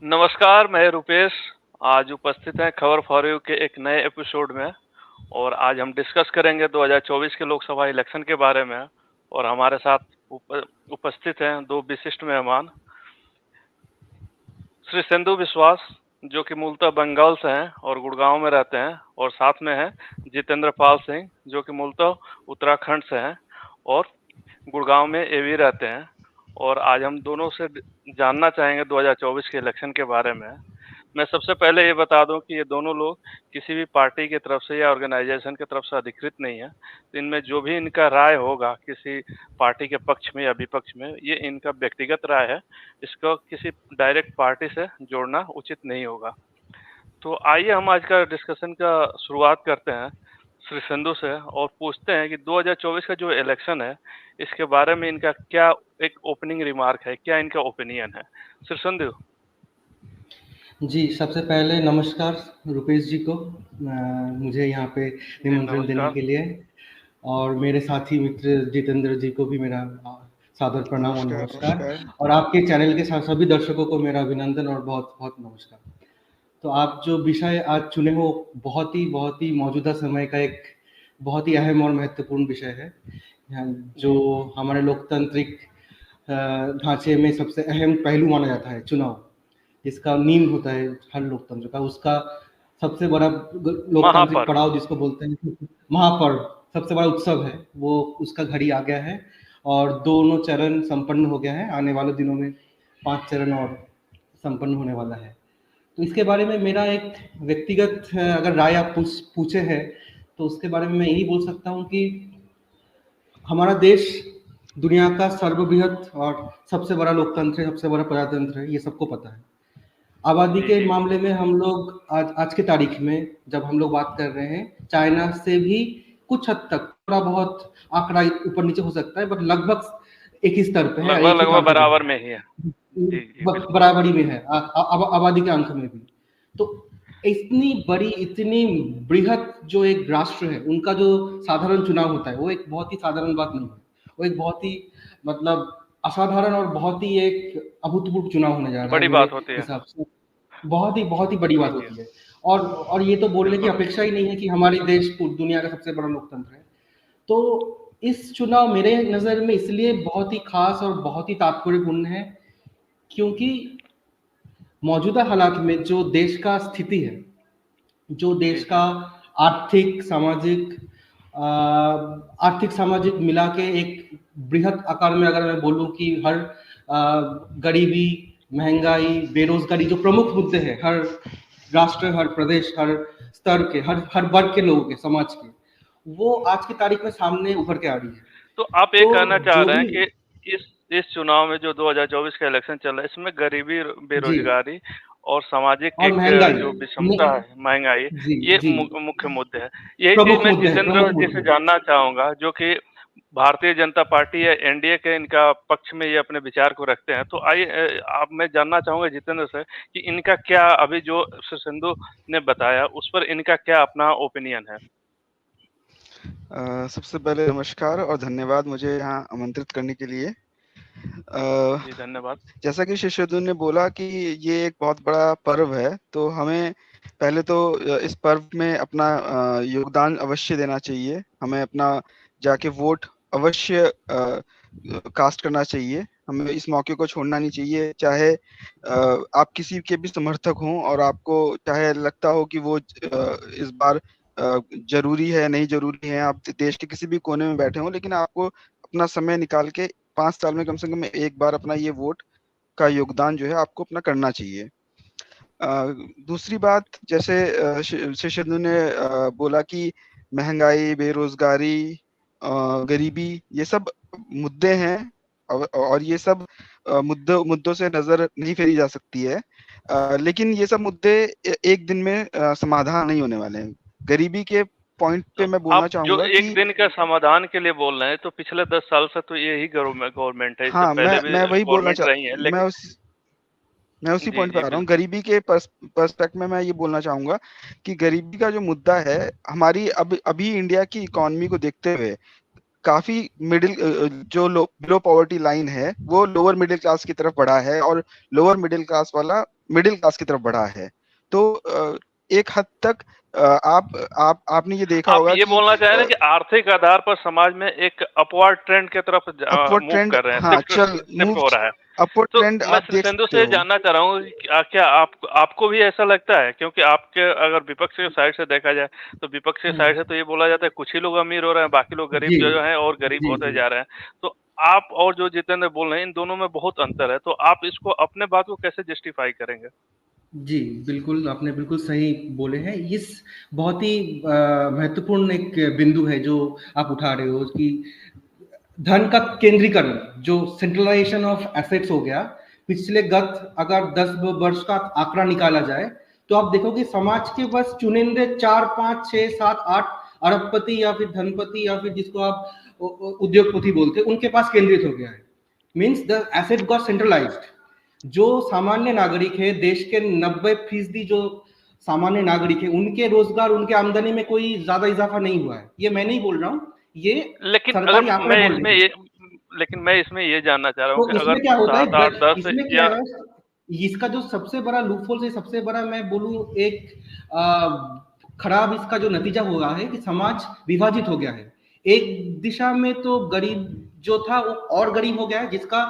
नमस्कार, मैं रुपेश। आज उपस्थित हैं खबर फॉर यू के एक नए एपिसोड में और आज हम डिस्कस करेंगे 2024 के लोकसभा इलेक्शन के बारे में। और हमारे साथ उपस्थित हैं दो विशिष्ट मेहमान, श्री सिंधु विश्वास जो कि मूलतः बंगाल से हैं और गुड़गांव में रहते हैं, और साथ में हैं जितेंद्र पाल सिंह जो कि मूलतः उत्तराखंड से हैं और गुड़गांव में एवी रहते हैं। और आज हम दोनों से जानना चाहेंगे 2024 के इलेक्शन के बारे में। मैं सबसे पहले ये बता दूं कि ये दोनों लोग किसी भी पार्टी की तरफ से या ऑर्गेनाइजेशन की तरफ से अधिकृत नहीं है। तो इनमें जो भी इनका राय होगा किसी पार्टी के पक्ष में या विपक्ष में, ये इनका व्यक्तिगत राय है। इसको किसी डायरेक्ट पार्टी से जोड़ना उचित नहीं होगा। तो आइए हम आज का डिस्कशन का शुरुआत करते हैं श्री सिंधु से और पूछते हैं कि 2024 का जो इलेक्शन है इसके बारे में इनका क्या एक ओपनिंग रिमार्क है, क्या इनका ओपिनियन है। श्री सिंधु। जी, सबसे पहले नमस्कार रुपेश जी को मुझे यहाँ पे निमंत्रण देने के लिए, और मेरे साथी मित्र जितेंद्र जी को भी मेरा सादर प्रणाम और नमस्कार। और आपके चैनल के साथ सभी दर्शकों को मेरा अभिनंदन और बहुत बहुत नमस्कार। तो आप जो विषय आज चुने हो बहुत ही मौजूदा समय का एक बहुत ही अहम और महत्वपूर्ण विषय है, जो हमारे लोकतांत्रिक ढांचे में सबसे अहम पहलू माना जाता है। चुनाव जिसका नींव होता है हर लोकतंत्र का, उसका सबसे बड़ा लोकतांत्रिक पड़ाव जिसको बोलते हैं महापर्व, सबसे बड़ा उत्सव है वो, उसका घड़ी आ गया है और दोनों चरण संपन्न हो गया है। आने वाले दिनों में 5 चरण और संपन्न होने वाला है। तो इसके बारे में मेरा एक व्यक्तिगत अगर राय आप पूछे हैं तो उसके बारे में मैं यही बोल सकता हूँ कि हमारा देश दुनिया का सर्वबृहत और सबसे बड़ा लोकतंत्र है, सबसे बड़ा प्रजातंत्र है, ये सबको पता है। आबादी के मामले में हम लोग आज के तारीख में जब हम लोग बात कर रहे हैं, चाइना से भी कुछ हद तक थोड़ा बहुत आंकड़ा ऊपर नीचे हो सकता है, बट लगभग एक ही स्तर पे है, लगभग बराबर में ही है, बराबरी में है आबादी के अंक में भी। तो इतनी बड़ी, इतनी बृहत जो एक राष्ट्र है, उनका जो साधारण चुनाव होता है वो एक बहुत ही साधारण बात नहीं है, वो एक बहुत ही मतलब असाधारण और बहुत ही एक अभूतपूर्व चुनाव होने जा रहा है। बड़ी बात होती है, हिसाब से बहुत ही बड़ी बात होती है। और ये तो बोलने की अपेक्षा ही नहीं है कि हमारे देश दुनिया का सबसे बड़ा लोकतंत्र है। तो इस चुनाव मेरे नजर में इसलिए बहुत ही खास और बहुत ही तात्पर्यपूर्ण है क्योंकि मौजूदा हालात में जो देश का स्थिति है, जो देश का आर्थिक सामाजिक मिला के एक बृहत आकार में अगर मैं बोलूं कि हर गरीबी, महंगाई, बेरोजगारी जो प्रमुख मुद्दे हैं हर राष्ट्र, हर प्रदेश, हर स्तर के, हर वर्ग के लोगों के, समाज के, वो आज की तारीख में सामने उभर के आ रही है। तो आप ये कहना चाह रहे हैं कि इस चुनाव में जो 2024 का इलेक्शन चल रहा है, इसमें गरीबी, बेरोजगारी और सामाजिक जो विषमता है, महंगाई, ये मुख्य मुद्दे हैं। यही चीज मैं जितेंद्र जी से जानना चाहूंगा, जो कि भारतीय जनता पार्टी या एनडीए के इनका पक्ष में ये अपने विचार को रखते हैं। तो आइए आप, मैं जानना चाहूंगा जितेंद्र से कि इनका क्या, अभी जो सिंधु ने बताया उस पर इनका क्या अपना ओपिनियन है। सबसे पहले नमस्कार और धन्यवाद मुझे यहाँ आमंत्रित करने के लिए। जी धन्यवाद। जैसा कि श्री सिंधु ने बोला कि ये एक बहुत बड़ा पर्व है, तो हमें पहले तो इस पर्व में अपना योगदान अवश्य देना चाहिए। हमें अपना जाके वोट अवश्य कास्ट करना चाहिए। हमें इस मौके को छोड़ना नहीं चाहिए, चाहे आप किसी के भी समर्थक हों और आपको चाहे लगता हो कि वो इस बार जरूरी है, नहीं जरूरी है, आप देश के किसी भी कोने में बैठे हों, लेकिन आपको अपना समय निकाल के 5 साल में कम से कम एक बार अपना ये वोट का योगदान जो है आपको अपना करना चाहिए। दूसरी बात, जैसे श्री सिंधु ने बोला कि महंगाई, बेरोजगारी, गरीबी, ये सब मुद्दे हैं और ये सब मुद्दों से नजर नहीं फेरी जा सकती है, लेकिन ये सब मुद्दे एक दिन में समाधान नहीं होने वाले हैं। गरीबी के पॉइंट पे मैं बोलना चाहूंगा कि एक दिन का समाधान के लिए बोल रहे हैं, तो पिछले 10 साल से तो यही गवर्नमेंट है। हाँ, मैं वही बोलना चाह रही है, मैं उसी पॉइंट पे आ रहा हूँ। गरीबी के पर्सपेक्टिव में मैं ये बोलना चाहूंगा कि गरीबी का जो मुद्दा है, हमारी अभी इंडिया की इकोनॉमी को देखते हुए काफी मिडिल, जो बिलो पॉवर्टी लाइन है वो लोअर मिडिल क्लास की तरफ बढ़ा है और लोअर मिडिल क्लास वाला मिडिल क्लास की तरफ बढ़ा है। तो एक हद तक आपने ये देखा आप होगा ये कि बोलना चाह रहे हैं कि आर्थिक आधार पर समाज में एक अपवर्ड ट्रेंड की तरफ अपवर्ड मूव ट्रेंड, कर रहे हैं, हाँ, शिफ्ट हो रहा है। अपवर्ड तो ट्रेंड मैं आप देख सिंधु सकते से हो। जानना चाह रहा हूँ कि क्या आपको भी ऐसा लगता है? क्योंकि आपके अगर विपक्ष की साइड से देखा जाए तो विपक्ष की साइड से तो ये बोला जाता है कुछ ही लोग अमीर हो रहे हैं, बाकी लोग गरीब जी जो हैं और गरीब जी होते जी जा रहे हैं। तो आप और जो जितेंद्र बोल रहे हैं इन दोनों में बहुत अंतर है, तो आप इसको अपने बात को कैसे जस्टिफाई करेंगे? जी, बिल्कुल, आपने बिल्कुल सही बोले हैं। इस बहुत ही महत्वपूर्ण एक बिंदु है जो आप उठा रहे हो कि धन का केंद्रीकरण, जो सेंट्रलाइजेशन ऑफ एसेट्स हो गया, पिछले गत अगर 10 वर्ष का आंकड़ा निकाला जाए, तो आप देखोगे समाज के बस चुनिंदे 4, 5, 6, 7, 8 अरबपति या फिर धनपति या फिर जिसको आप उद्योगपति बोलते हैं, उनके पास केंद्रित हो गया है। Means the asset got centralised. जो सामान्य नागरिक है, देश के 90% जो सामान्य नागरिक है, उनके रोजगार, उनके आमदनी में कोई ज्यादा इजाफा नहीं हुआ है। ये मैं नहीं बोल रहा हूँ, ये लेकिन सरकारी अगर आंकड़े बोल रहे हैं। मैं इसमें ये जानना चाह रहा हूँ तो कि अगर इसमें क्या होता 7, 8, है, 10 इसमें क्या या है, इसका जो सबसे बड़ा लूपहोल से सबसे बड़ा मैं बोलूं एक खराब इसका जो नतीजा हुआ है कि समाज विभाजित हो गया है। एक दिशा में तो गरीब जो था वो और गरीब हो गया है, जिसका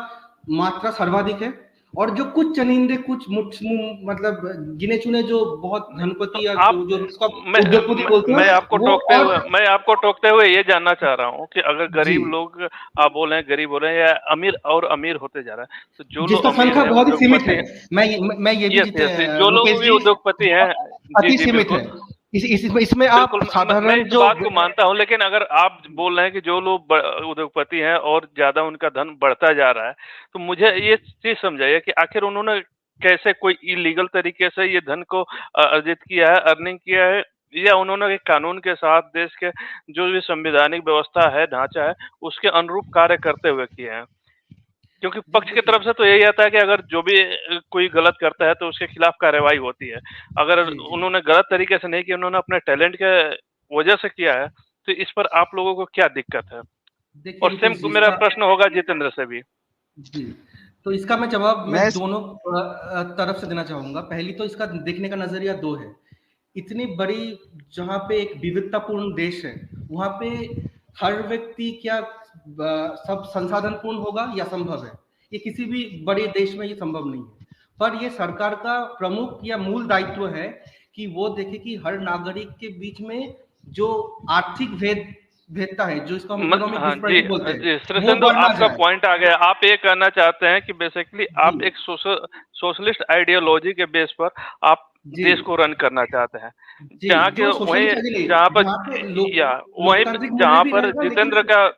मात्रा सर्वाधिक है, और जो कुछ चनिंदे, कुछ मतलब गिने चुने जो बहुत तो धनपति या आप जो इसका मैं उद्योगपति बोलते मैं हैं, वो और मैं आपको टोकते हुए ये जानना चाह रहा हूँ कि अगर जी, गरीब लोग आप बोल रहे हैं गरीब हो रहे हैं या अमीर और अमीर होते जा रहा है, तो जो लोग जिसका अमीर संख्या हैं बहुत ही सीमित उद्योगपति है। हैं, मैं ये भी यस यस जो लोग रुपेश भी जी, उद्योगपति हैं, जी अति जी सीमित है। बिल्कुल इसमें आप बिल्कुल मैं साधारण इस जो बात को मानता हूँ, लेकिन अगर आप बोल रहे हैं कि जो लोग उद्योगपति हैं और ज्यादा उनका धन बढ़ता जा रहा है, तो मुझे ये चीज समझाइए कि आखिर उन्होंने कैसे कोई इलीगल तरीके से ये धन को अर्जित किया है, अर्निंग किया है, या उन्होंने एक कानून के साथ देश के जो भी संवैधानिक व्यवस्था है, ढांचा है, उसके अनुरूप कार्य करते हुए किए हैं? क्योंकि जी पक्ष की देखिए, तरफ से तो यही आता है कि अगर जो भी कोई गलत करता है तो उसके खिलाफ कार्रवाई होती है। अगर जी जी उन्होंने गलत तरीके से नहीं किया, उन्होंने अपने टैलेंट के वजह से किया है, तो इस पर आप लोगों को क्या दिक्कत है? देखिए और रुपेश सेम जी, मेरा इसका प्रश्न होगा जितेंद्र से भी। जी, तो इसका मैं जवाब मैं मैं दोनों तरफ से देना चाहूंगा। पहली तो इसका देखने का नजरिया दो है। इतनी बड़ी, जहाँ पे एक विविधतापूर्ण देश है, वहाँ पे हर व्यक्ति क्या सब संसाधन पूर्ण होगा या संभव है? ये किसी भी बड़े देश में ये संभव नहीं है। पर ये सरकार का प्रमुख या मूल दायित्व है कि वो देखे कि हर नागरिक के बीच में जो आर्थिक भेदता है, जो इसको हम इकोनॉमिक हाँ जी, डिस्पैरिटी बोलते हैं, जी श्री वो सिंधु बढ़ना आपका जाए। पॉइंट आ गया। आप ये कहना चाहते हैं कि बेसिकली जी आप एक सोशलिस्ट आइडियोलॉजी के बेस पर आप जी देश को रन करना चाहते हैं। जी, जहाँ के जो वहीं सोशलिस्ट है, जहाँ पर जहाँ पे या वहीं लोकतांत्रिक मूल्य जहाँ भी पर रहेगा, लेकिन जितेंद्र का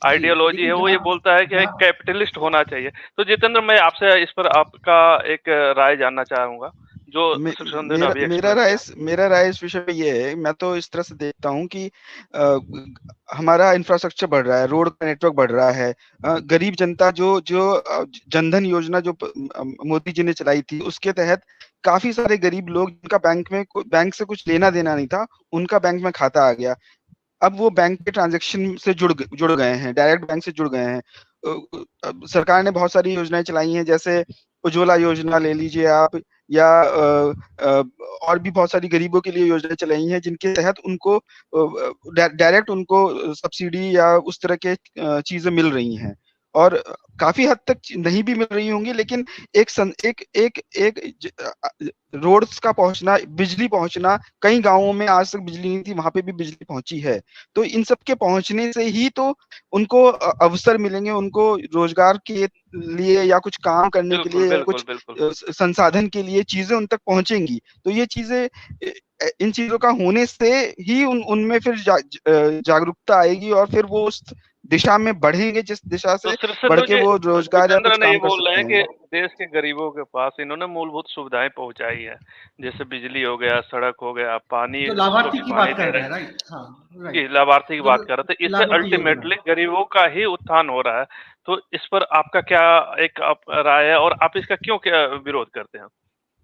जी, आइडियोलॉजी है लेकिन वो जहाँ ये बोलता है कि जहाँ कैपिटलिस्ट होना चाहिए। तो जितेंद्र मैं आपसे इस पर आपका एक राय जानना चाहूंगा, जो मे, सुखचंद ने अभी मेरा एक्सप्रेस किया। राय इस विषय पे ये है, मैं तो इस तरह से देखता हूँ कि हमारा इंफ्रास्ट्रक्चर बढ़ रहा है, रोड का नेटवर्क बढ़ रहा है, गरीब जनता जो जो जनधन योजना जो मोदी जी ने चलाई थी, उसके तहत काफी सारे गरीब लोग जिनका बैंक से कुछ लेना देना नहीं था, उनका बैंक में खाता आ गया। अब वो बैंक के ट्रांजैक्शन से जुड़ गए हैं, डायरेक्ट बैंक से जुड़ गए हैं। सरकार ने बहुत सारी योजनाएं चलाई हैं, जैसे उज्ज्वला योजना ले लीजिए आप, या और भी बहुत सारी गरीबों के लिए योजनाएं चलाई हैं, जिनके तहत उनको डायरेक्ट उनको सब्सिडी या उस तरह के चीजें मिल रही हैं। और काफी हद तक नहीं भी मिल रही होंगी, लेकिन एक रोड्स का पहुंचना, बिजली पहुंचना, कई गांवों में आज तक बिजली नहीं थी, वहां पे भी बिजली पहुंची है। तो इन सब के पहुंचने से ही तो उनको अवसर मिलेंगे, उनको रोजगार के लिए या कुछ काम करने के बिल्कुल लिए या बिल्कुल कुछ बिल्कुल संसाधन के लिए चीजें उन तक पहुंचेंगी। तो ये चीजें, इन चीजों का होने से ही उनमें फिर जागरूकता आएगी, और फिर वो उस दिशा में बढ़ेंगे जिस दिशा तो से श्री बढ़ सिंधु के जी, वो रोजगार या जितेंद्र कुछ ने ये काम कर बोल रहे सकते हैं कि हैं। देश के गरीबों के पास इन्होंने मूलभूत सुविधाएं पहुंचाई है, जैसे बिजली हो गया, सड़क हो गया, पानी, जो लाभार्थी स्वच्छ की पानी बात दे कर रहे रहे हैं, हैं। राइट, हाँ जी, राइट, लाभार्थी की जो बात कर रहे थे, इससे लाभार्थी योजना। अल्टीमेटली गरीबों का ही उत्थान हो रहा है। तो इस पर आपका क्या एक राय है और आप इसका क्यों क्या विरोध करते हैं?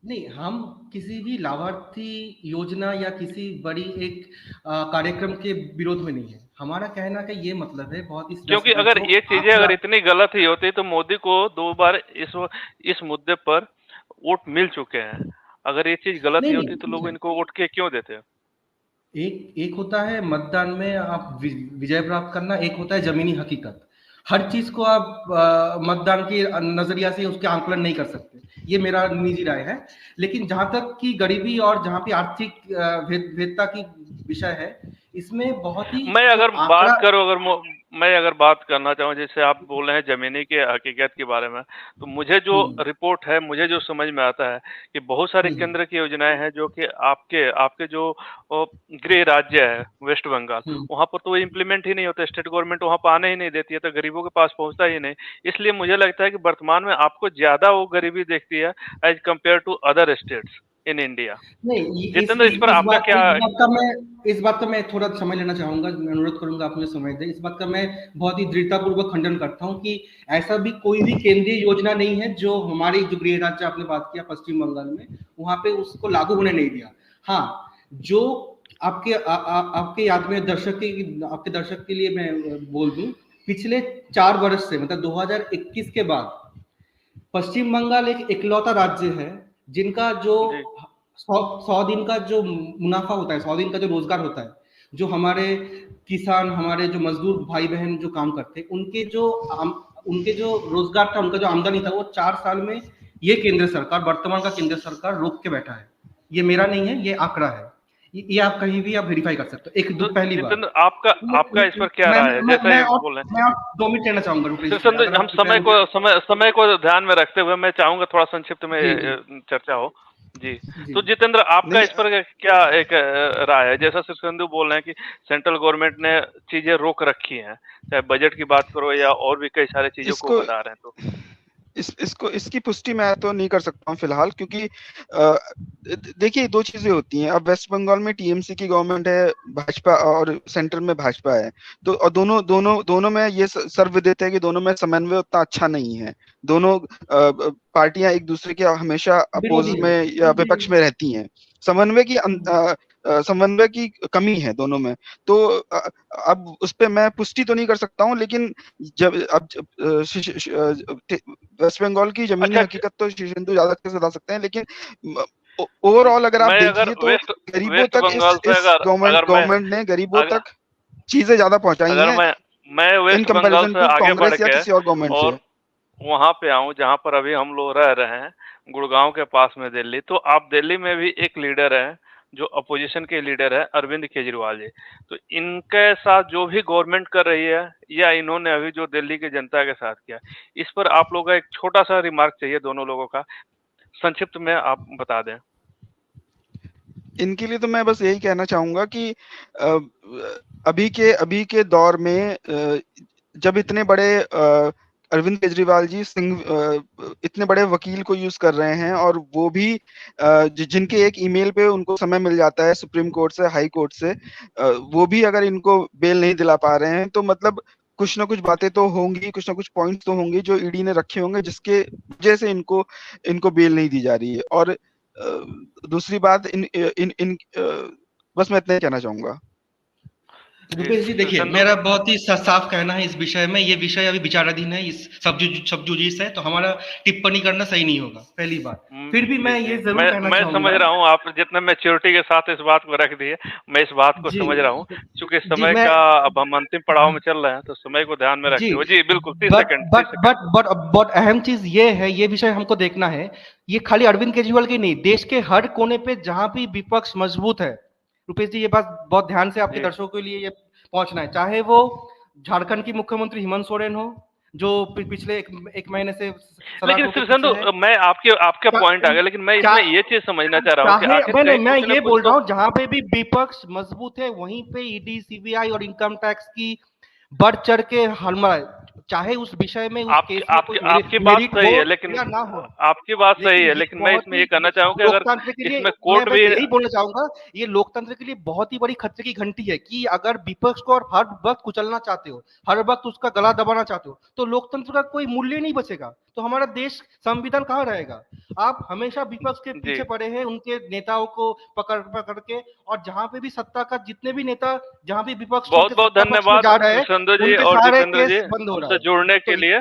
नहीं, हम किसी भी लाभार्थी योजना या किसी बड़ी एक कार्यक्रम के विरोध में नहीं है। हमारा कहना का ये मतलब है, बहुत ही सीधा क्योंकि सीधा, अगर जो ये चीजें आंकड़ा। अगर इतनी गलत ही होती तो मोदी को 2 बार इस मुद्दे पर वोट मिल चुके हैं। अगर ये चीज गलत नहीं होती तो लोग नहीं, इनको वोट के क्यों देते? एक होता है मतदान में आप विजय प्राप्त करना, एक होता है जमीनी हकीकत। हर चीज को आप मतदान के नजरिया से उसके आंकलन नहीं कर सकते, ये मेरा निजी राय है। लेकिन जहां तक कि गरीबी और जहां पे आर्थिक भेदता की विषय है, इसमें बहुत ही मैं अगर आंकड़ा, बात करूं, मैं अगर बात करना चाहूं, जैसे आप बोल रहे हैं जमीनी के हकीकत के बारे में, तो मुझे जो रिपोर्ट है, मुझे जो समझ में आता है कि बहुत सारे केंद्र की योजनाएं हैं जो कि आपके जो गृह राज्य है वेस्ट बंगाल, वहां पर तो वो इम्प्लीमेंट ही नहीं होता। स्टेट गवर्नमेंट वहां पर आने ही नहीं देती है, तो गरीबों के पास पहुंचता ही नहीं। इसलिए मुझे लगता है कि वर्तमान में आपको ज्यादा वो गरीबी देखती है as compare to other states in India. नहीं, जितेंद्र, इस पर आपका क्या? इस बात का मैं थोड़ा समय लेना चाहूंगा, मैं अनुरोध करूंगा आप मुझे समय दें। इस बात का मैं बहुत ही दृढ़तापूर्वक खंडन करता हूं कि ऐसा भी कोई भी केंद्रीय योजना नहीं है जो हमारे जो गृह राज्य आपने बात किया पश्चिम बंगाल में, वहां पे उसको लागू होने नहीं दिया। हाँ, जो आपके याद में आपके दर्शक के लिए मैं बोल दूं, पिछले 4 वर्ष से मतलब 2021 के बाद पश्चिम बंगाल एक इकलौता राज्य है जिनका जो 100 दिन का जो मुनाफा होता है, 100 दिन का जो रोजगार होता है, जो हमारे किसान, हमारे जो मजदूर भाई बहन जो काम करते हैं, उनके जो रोजगार था, उनका जो आमदनी था, वो 4 साल में ये केंद्र सरकार, वर्तमान का केंद्र सरकार रोक के बैठा है। ये मेरा नहीं है, ये आंकड़ा है। ये आप कहीं भी आप वेरीफाई कर सकते हो। एक तो पहली बात, आपका इस पर क्या राय है? जैसे मैं 2 मिनट लेना चाहूंगा रुपेश जी। हम समय को ध्यान में रखते हुए मैं चाहूंगा थोड़ा संक्षिप्त में चर्चा हो। जी, तो जितेंद्र, आपका इस पर क्या एक राय है? जैसा सिंधु बोल रहे हैं कि सेंट्रल गवर्नमेंट ने चीजें रोक रखी हैं, चाहे बजट की बात करो या और भी कई सारे चीजों को बता रहे हैं, तो इसकी पुष्टि मैं तो नहीं कर सकता हूँ फिलहाल, क्योंकि देखिए 2 चीजें होती हैं। अब वेस्ट बंगाल में टीएमसी की गवर्नमेंट है, भाजपा, और सेंटर में भाजपा है। तो और दोनों में ये सर्वविदित है कि दोनों में समन्वय उतना अच्छा नहीं है। दोनों पार्टियां एक दूसरे के हमेशा अपोज में या विपक्ष में रहती हैं। समन्वय की कमी है दोनों में। तो अब उस पे मैं पुष्टि तो नहीं कर सकता हूँ, लेकिन जब अब वेस्ट बंगाल की जमीनी हकीकत तो सिंधु ज्यादा अच्छे से बता सकते हैं, लेकिन ओवरऑल अगर आप देखिए तो गरीबों तक इस गवर्नमेंट ने गरीबों तक चीजें ज्यादा पहुंचाई हैं मैं वेस्ट बंगाल से आगे बढ़ के किसी और गवर्नमेंट से वहां पे आऊं जहां पर अभी हम लोग रह रहे हैं, गुड़गांव के पास में दिल्ली। तो आप दिल्ली में भी एक लीडर है जो अपोजिशन के लीडर है, अरविंद केजरीवाल जी। तो इनके साथ जो भी गवर्नमेंट कर रही है या इन्होंने अभी जो दिल्ली की जनता के साथ किया, इस पर आप लोगों का एक छोटा सा रिमार्क चाहिए दोनों लोगों का, संक्षिप्त में आप बता दें। इनके लिए तो मैं बस यही कहना चाहूंगा कि अभी के दौर में जब इतने बड़े अरविंद केजरीवाल जी इतने बड़े वकील को यूज कर रहे हैं, और वो भी जिनके एक ईमेल पे उनको समय मिल जाता है सुप्रीम कोर्ट से, हाई कोर्ट से, वो भी अगर इनको बेल नहीं दिला पा रहे हैं, तो मतलब कुछ ना कुछ बातें तो होंगी, कुछ ना कुछ पॉइंट्स तो होंगे जो ईडी ने रखे होंगे जिसके वजह से इनको बेल नहीं दी जा रही है। और दूसरी बात बस मैं इतना ही कहना चाहूंगा। रुपेश जी, देखिए, मेरा बहुत ही साफ कहना है इस विषय में। ये विषय अभी विचाराधीन है, इस सबजुडिस है, तो हमारा टिप्पणी करना सही नहीं होगा, पहली बात। फिर भी मैं ये जरूर कहना मैं समझ रहा हूँ आप जितना मैच्योरिटी के साथ इस बात को रख दिए, मैं इस बात को समझ रहा हूँ। चूंकि समय का अब हम अंतिम पड़ाव में चल रहे हैं, तो समय को ध्यान में रखते हुए जी बिल्कुल 30 सेकंड। बट अहम चीज ये है, ये विषय हमको देखना है, ये खाली अरविंद केजरीवाल की नहीं, देश के हर कोने पे जहां भी विपक्ष मजबूत है, रुपेश जी, ये बात बहुत ध्यान से आपके दर्शकों के लिए ये पहुंचना है। चाहे वो झारखंड की मुख्यमंत्री हेमंत सोरेन हो, जो पिछले एक महीने से, लेकिन सिंधु, मैं आपके पॉइंट आ गया, लेकिन मैं इसमें ये चीज समझना चाह रहा हूँ कि मैं ये बोल रहा हूँ, जहां पे भी विपक्ष मजबूत है वहीं पे ईडी, सीबीआई और इनकम टैक्स की बढ़ चढ़ के हमला, चाहे उस विषय में उस केस में आपकी बात सही है, लेकिन ना हो, आपकी बात सही है, लेकिन मैं इसमें ये कहना चाहूंगा, अगर इसमें कोर्ट भी यही बोलना चाहूंगा, ये लोकतंत्र के लिए बहुत ही बड़ी खतरे की घंटी है कि अगर विपक्ष को और हर वक्त कुचलना चाहते हो, हर वक्त उसका गला दबाना चाहते हो, तो लोकतंत्र का कोई मूल्य नहीं बचेगा, तो हमारा देश, संविधान कहाँ रहेगा? आप हमेशा विपक्ष के पीछे पड़े हैं, उनके नेताओं को पकड़ के, और जहां पे भी सत्ता का जितने भी नेता, जहां भी विपक्ष बहुत धन्यवाद संधु जी और जितेंद्र जी, जुड़ने के लिए।